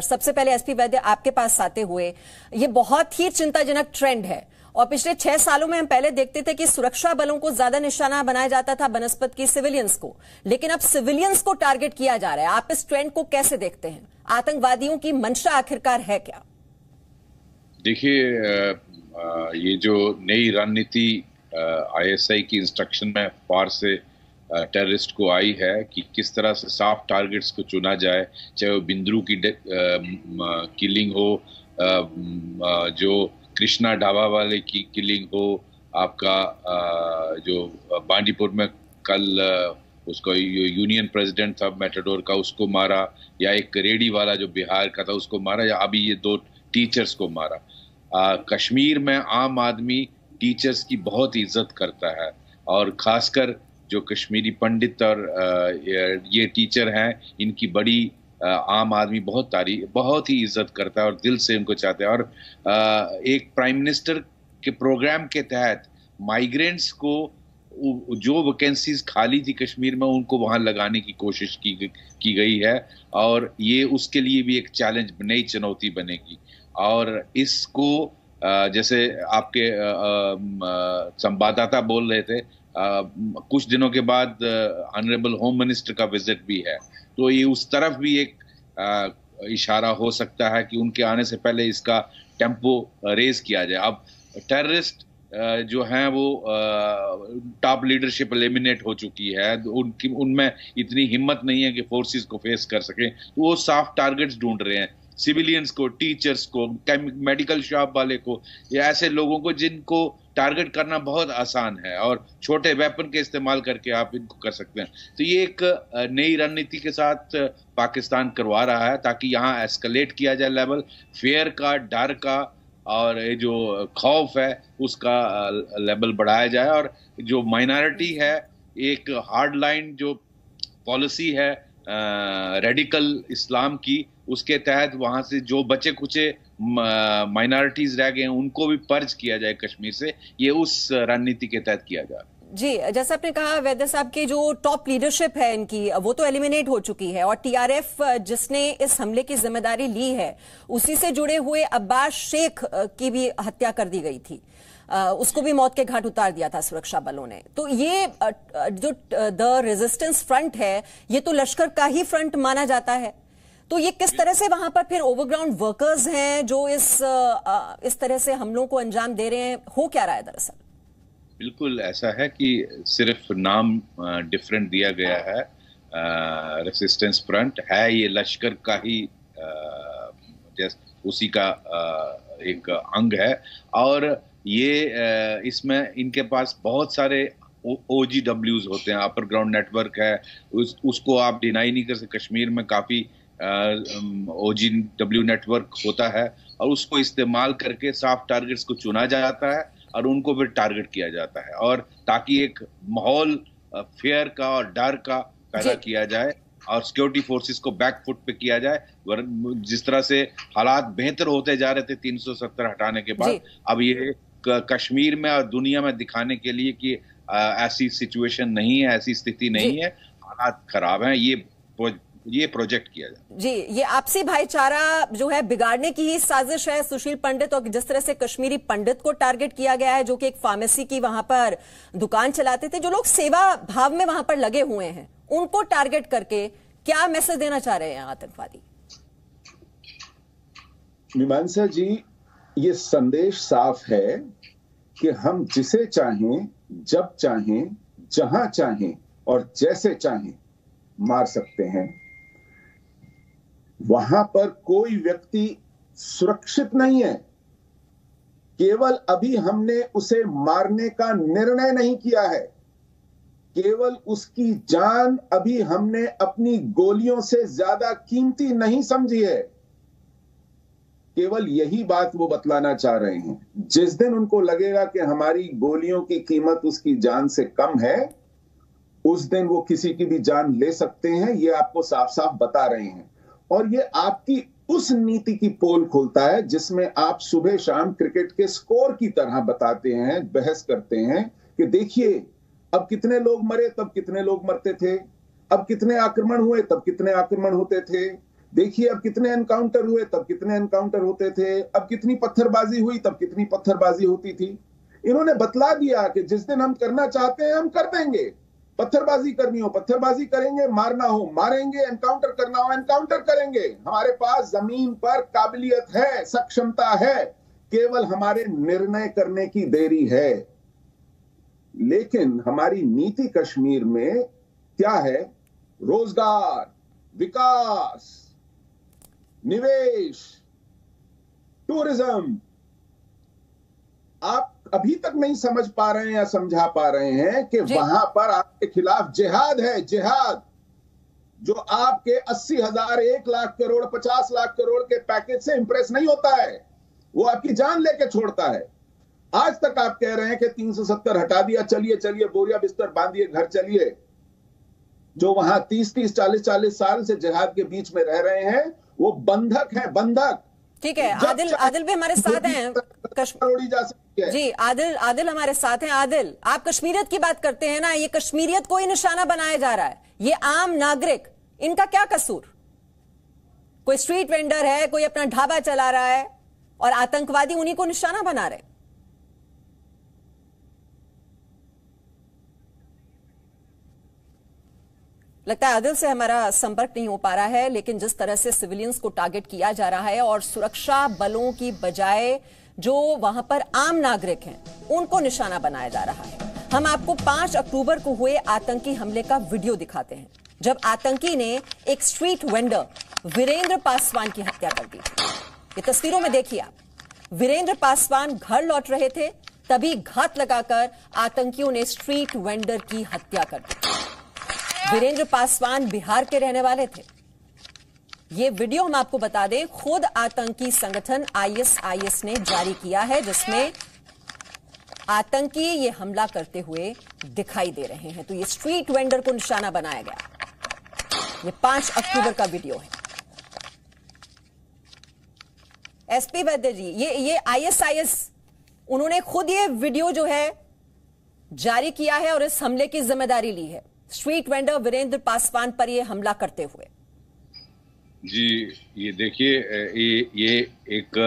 सबसे पहले एसपी वैद्य आपके पास आते हुए, ये बहुत ही चिंताजनक ट्रेंड है और पिछले 6 सालों में हम पहले देखते थे कि सुरक्षा बलों को ज्यादा निशाना बनाया जाता था बनस्पत की सिविलियंस को, लेकिन अब सिविलियंस को टारगेट किया जा रहा है। आप इस ट्रेंड को कैसे देखते हैं? आतंकवादियों की मंशा आखिरकार है क्या? देखिए, ये जो नई रणनीति आईएसआई की इंस्ट्रक्शन में पार से टेररिस्ट को आई है कि किस तरह से सॉफ्ट टारगेट्स को चुना जाए, चाहे वो बिंद्रू की किलिंग हो, जो कृष्णा ढाबा वाले की किलिंग हो, आपका जो बांदीपुर में कल उसको यूनियन प्रेसिडेंट था मेटाडोर का, उसको मारा, या एक रेडी वाला जो बिहार का था उसको मारा, या अभी ये 2 टीचर्स को मारा। कश्मीर में आम आदमी टीचर्स की बहुत इज्जत करता है और खासकर जो कश्मीरी पंडित और ये टीचर हैं, इनकी बड़ी आम आदमी बहुत ही इज्जत करता है और दिल से उनको चाहते हैं। और एक प्राइम मिनिस्टर के प्रोग्राम के तहत माइग्रेंट्स को जो वैकेंसीज खाली थी कश्मीर में, उनको वहां लगाने की कोशिश की गई है और ये उसके लिए भी एक चैलेंज, नई चुनौती बनेगी। और इसको जैसे आपके संवाददाता बोल रहे थे, कुछ दिनों के बाद ऑनरेबल होम मिनिस्टर का विजिट भी है, तो ये उस तरफ भी एक इशारा हो सकता है कि उनके आने से पहले इसका टेम्पो रेज किया जाए। अब टेररिस्ट जो हैं वो टॉप लीडरशिप एलिमिनेट हो चुकी है, उनमें इतनी हिम्मत नहीं है कि फोर्सेस को फेस कर सकें, तो वो सॉफ्ट टारगेट्स ढूंढ रहे हैं, सिविलियंस को, टीचर्स को, मेडिकल शॉप वाले को, या ऐसे लोगों को जिनको टारगेट करना बहुत आसान है और छोटे वेपन के इस्तेमाल करके आप इनको कर सकते हैं। तो ये एक नई रणनीति के साथ पाकिस्तान करवा रहा है ताकि यहाँ एस्केलेट किया जाए लेवल, फेयर का, डर का और ये जो खौफ है उसका लेवल बढ़ाया जाए। और जो माइनॉरिटी है, एक हार्ड लाइन जो पॉलिसी है रेडिकल इस्लाम की, उसके तहत वहां से जो बचे कुचे माइनॉरिटीज रह गए हैं उनको भी पर्ज किया जाए कश्मीर से। ये उस रणनीति के तहत किया जाए। जी, जैसा आपने कहा वैद्य साहब की जो टॉप लीडरशिप है इनकी, वो तो एलिमिनेट हो चुकी है और टीआरएफ जिसने इस हमले की जिम्मेदारी ली है, उसी से जुड़े हुए अब्बास शेख की भी हत्या कर दी गई थी, उसको भी मौत के घाट उतार दिया था सुरक्षा बलों ने। तो ये जो द रेजिस्टेंस फ्रंट है, ये तो लश्कर का ही फ्रंट माना जाता है, तो ये किस तरह से वहां पर फिर ओवरग्राउंड वर्कर्स हैं जो इस तरह से हमलों को अंजाम दे रहे हैं? हो क्या रहा है दरअसल? बिल्कुल ऐसा है कि सिर्फ नाम डिफरेंट दिया गया है। रेसिस्टेंस फ्रंट है, ये लश्कर का ही उसी का एक अंग है और ये इसमें इनके पास बहुत सारे OGWs होते हैं, अपर ग्राउंड नेटवर्क है, उसको आप डिनाई नहीं कर सकते। कश्मीर में काफी OGW नेटवर्क होता है और उसको इस्तेमाल करके सॉफ्ट टारगेट्स को चुना जाता है और उनको फिर टारगेट किया जाता है, और ताकि एक माहौल फेयर का और डर का पैदा किया जाए और सिक्योरिटी फोर्सेस को बैक फुट पे किया जाए। जिस तरह से हालात बेहतर होते जा रहे थे 370 हटाने के बाद, अब ये कश्मीर में और दुनिया में दिखाने के लिए कि ऐसी सिचुएशन नहीं है, ऐसी स्थिति नहीं है, हालात खराब हैं, ये प्रोजेक्ट किया जाए। जी, ये आपसी भाईचारा जो है बिगाड़ने की ही साजिश है सुशील पंडित, और जिस तरह से कश्मीरी पंडित को टारगेट किया गया है जो कि एक फार्मेसी की वहां पर दुकान चलाते थे, जो लोग सेवा भाव में वहां पर लगे हुए हैं, उनको टारगेट करके क्या मैसेज देना चाह रहे हैं आतंकवादी? मीमांसा जी, ये संदेश साफ है कि हम जिसे चाहें, जब चाहें, जहां चाहें और जैसे चाहें मार सकते हैं। वहां पर कोई व्यक्ति सुरक्षित नहीं है। केवल अभी हमने उसे मारने का निर्णय नहीं किया है, केवल उसकी जान अभी हमने अपनी गोलियों से ज्यादा कीमती नहीं समझी है। केवल यही बात वो बतलाना चाह रहे हैं। जिस दिन उनको लगेगा कि हमारी गोलियों की कीमत उसकी जान से कम है, उस दिन वो किसी की भी जान ले सकते हैं। ये आपको साफ साफ बता रहे हैं और ये आपकी उस नीति की पोल खोलता है जिसमें आप सुबह शाम क्रिकेट के स्कोर की तरह बताते हैं, बहस करते हैं कि देखिए अब कितने लोग मरे, तब कितने लोग मरते थे, अब कितने आक्रमण हुए, तब कितने आक्रमण होते थे। देखिए अब कितने एनकाउंटर हुए, तब कितने एनकाउंटर होते थे, अब कितनी पत्थरबाजी हुई, तब कितनी पत्थरबाजी होती थी। इन्होंने बतला दिया कि जिस दिन हम करना चाहते हैं हम कर देंगे, पत्थरबाजी करनी हो पत्थरबाजी करेंगे, मारना हो मारेंगे, एनकाउंटर करना हो एनकाउंटर करेंगे। हमारे पास जमीन पर काबिलियत है, सक्षमता है, केवल हमारे निर्णय करने की देरी है। लेकिन हमारी नीति कश्मीर में क्या है? रोजगार, विकास, निवेश, टूरिज्म। आप अभी तक नहीं समझ पा रहे हैं या समझा पा रहे हैं कि वहां पर आपके खिलाफ जिहाद है। जिहाद जो आपके 80,000, 1 लाख करोड़, 50 लाख करोड़ के पैकेज से इंप्रेस नहीं होता है, वो आपकी जान लेके छोड़ता है। आज तक आप कह रहे हैं कि 370 हटा दिया, चलिए चलिए बोरिया बिस्तर बांधिए, घर चलिए। जो वहां 30-30, 40-40 साल से जिहाद के बीच में रह रहे हैं वो बंधक है, बंधक। ठीक है, आदिल भी हमारे साथ हैं। कश्मीर जा सकती है जी, आदिल हमारे साथ हैं। आदिल, आप कश्मीरियत की बात करते हैं ना, ये कश्मीरियत को ही निशाना बनाया जा रहा है। ये आम नागरिक, इनका क्या कसूर? कोई स्ट्रीट वेंडर है, कोई अपना ढाबा चला रहा है और आतंकवादी उन्हीं को निशाना बना रहे। लगता है आदिल से हमारा संपर्क नहीं हो पा रहा है, लेकिन जिस तरह से सिविलियंस को टारगेट किया जा रहा है और सुरक्षा बलों की बजाय जो वहां पर आम नागरिक हैं उनको निशाना बनाया जा रहा है। हम आपको 5 अक्टूबर को हुए आतंकी हमले का वीडियो दिखाते हैं, जब आतंकी ने एक स्ट्रीट वेंडर वीरेंद्र पासवान की हत्या कर दी। ये तस्वीरों में देखिए आप, वीरेंद्र पासवान घर लौट रहे थे, तभी घात लगाकर आतंकियों ने स्ट्रीट वेंडर की हत्या कर दी। वीरेंद्र पासवान बिहार के रहने वाले थे। यह वीडियो हम आपको बता दें, खुद आतंकी संगठन आईएसआईएस ने जारी किया है, जिसमें आतंकी ये हमला करते हुए दिखाई दे रहे हैं। तो ये स्ट्रीट वेंडर को निशाना बनाया गया। ये 5 अक्टूबर का वीडियो है। एसपी वैद्य जी, ये आईएसआईएस उन्होंने खुद ये वीडियो जो है जारी किया है और इस हमले की जिम्मेदारी ली है, स्ट्रीट वेंडर वीरेंद्र पासवान पर यह हमला करते हुए। जी, ये देखिए, ये एक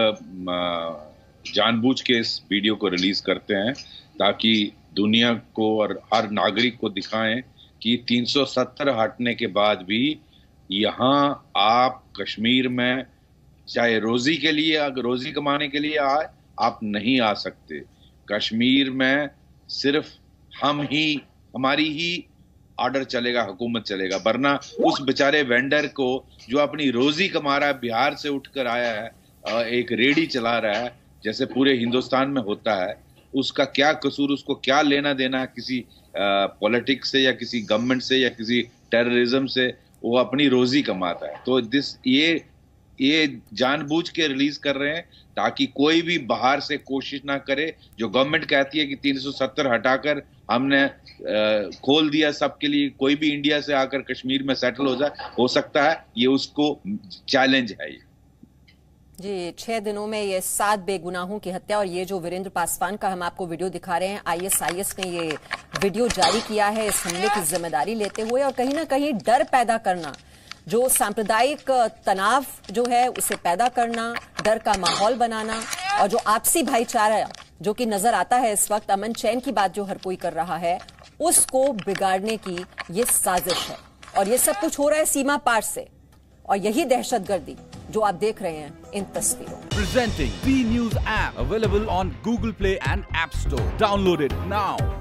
जानबूझ के इस वीडियो को रिलीज करते हैं ताकि दुनिया को और हर नागरिक को दिखाएं कि 370 हटने के बाद भी यहाँ आप कश्मीर में चाहे रोजी के लिए, अगर रोजी कमाने के लिए आए, आप नहीं आ सकते। कश्मीर में सिर्फ हमारी ही ऑर्डर चलेगा, हुकूमत चलेगा, वरना उस बेचारे वेंडर को जो अपनी रोजी कमा रहा है, बिहार से उठकर आया है, एक रेडी चला रहा है, जैसे पूरे हिंदुस्तान में होता है, उसका क्या कसूर, उसको क्या लेना देना किसी पॉलिटिक्स से या किसी गवर्नमेंट से या किसी टेररिज्म से? वो अपनी रोजी कमाता है। तो ये जानबूझ के रिलीज कर रहे हैं ताकि कोई भी बाहर से कोशिश ना करे। जो गवर्नमेंट कहती है कि 370 हटाकर हमने खोल दिया सबके लिए, कोई भी इंडिया से आकर कश्मीर में सेटल हो सकता है, ये उसको चैलेंज है। जी, 6 दिनों में ये 7 बेगुनाहों की हत्या, और ये जो वीरेंद्र पासवान का हम आपको वीडियो दिखा रहे हैं, आईएसआईएस ने ये वीडियो जारी किया है इस हमले की जिम्मेदारी लेते हुए, और कहीं ना कहीं डर पैदा करना, जो सांप्रदायिक तनाव जो है उसे पैदा करना, डर का माहौल बनाना, और जो आपसी भाईचारा जो कि नजर आता है इस वक्त, अमन चैन की बात जो हर कोई कर रहा है, उसको बिगाड़ने की ये साजिश है। और ये सब कुछ हो रहा है सीमा पार से, और यही दहशतगर्दी जो आप देख रहे हैं इन तस्वीरों। Presenting B News app available on Google Play and App Store. Download it now.